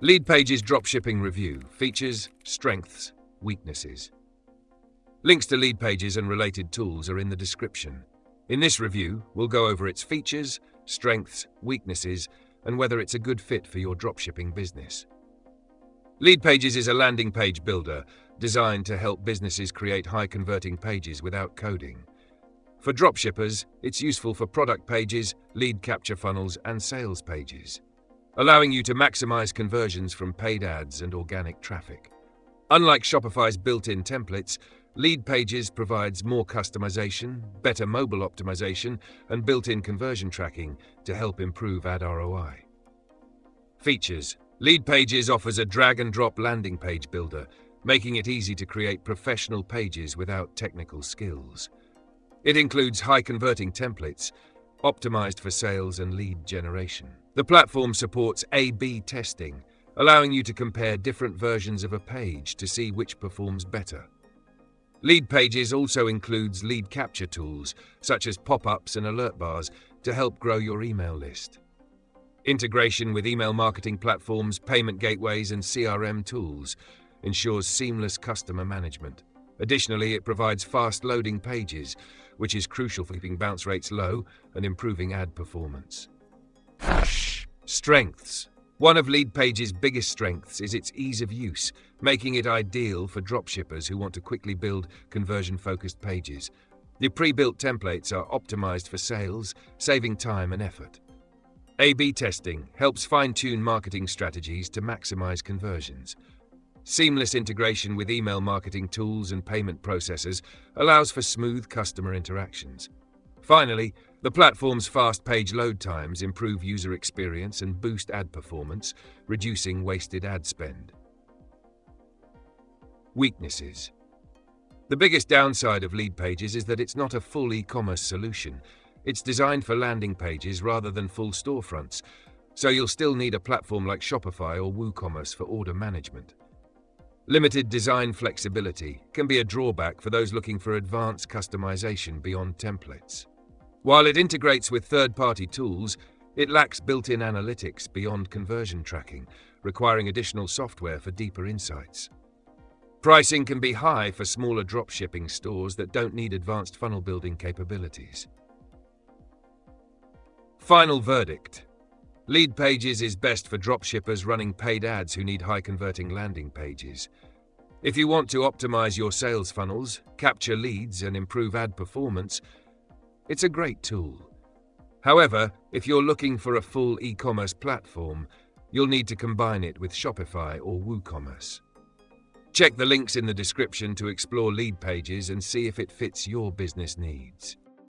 LeadPages Dropshipping Review: Features, Strengths, Weaknesses. Links to LeadPages and related tools are in the description. In this review, we'll go over its features, strengths, weaknesses, and whether it's a good fit for your dropshipping business. LeadPages is a landing page builder designed to help businesses create high-converting pages without coding. For dropshippers, it's useful for product pages, lead capture funnels, and sales pages, allowing you to maximize conversions from paid ads and organic traffic. Unlike Shopify's built-in templates, LeadPages provides more customization, better mobile optimization, and built-in conversion tracking to help improve ad ROI. Features: LeadPages offers a drag-and-drop landing page builder, making it easy to create professional pages without technical skills. It includes high-converting templates, optimized for sales and lead generation. The platform supports A/B testing, allowing you to compare different versions of a page to see which performs better. LeadPages also includes lead capture tools, such as pop-ups and alert bars, to help grow your email list. Integration with email marketing platforms, payment gateways, and CRM tools ensures seamless customer management. Additionally, it provides fast-loading pages, which is crucial for keeping bounce rates low and improving ad performance. Strengths: one of LeadPages' biggest strengths is its ease of use, making it ideal for dropshippers who want to quickly build conversion-focused pages. The pre-built templates are optimized for sales, saving time and effort. A/B testing helps fine-tune marketing strategies to maximize conversions. Seamless integration with email marketing tools and payment processors allows for smooth customer interactions. Finally, the platform's fast page load times improve user experience and boost ad performance, reducing wasted ad spend. Weaknesses: the biggest downside of LeadPages is that it's not a full e-commerce solution. It's designed for landing pages rather than full storefronts, so you'll still need a platform like Shopify or WooCommerce for order management. Limited design flexibility can be a drawback for those looking for advanced customization beyond templates. While it integrates with third-party tools, it lacks built-in analytics beyond conversion tracking, requiring additional software for deeper insights. Pricing can be high for smaller dropshipping stores that don't need advanced funnel-building capabilities. Final verdict: LeadPages is best for dropshippers running paid ads who need high-converting landing pages. If you want to optimize your sales funnels, capture leads, and improve ad performance, it's a great tool. However, if you're looking for a full e-commerce platform, you'll need to combine it with Shopify or WooCommerce. Check the links in the description to explore LeadPages and see if it fits your business needs.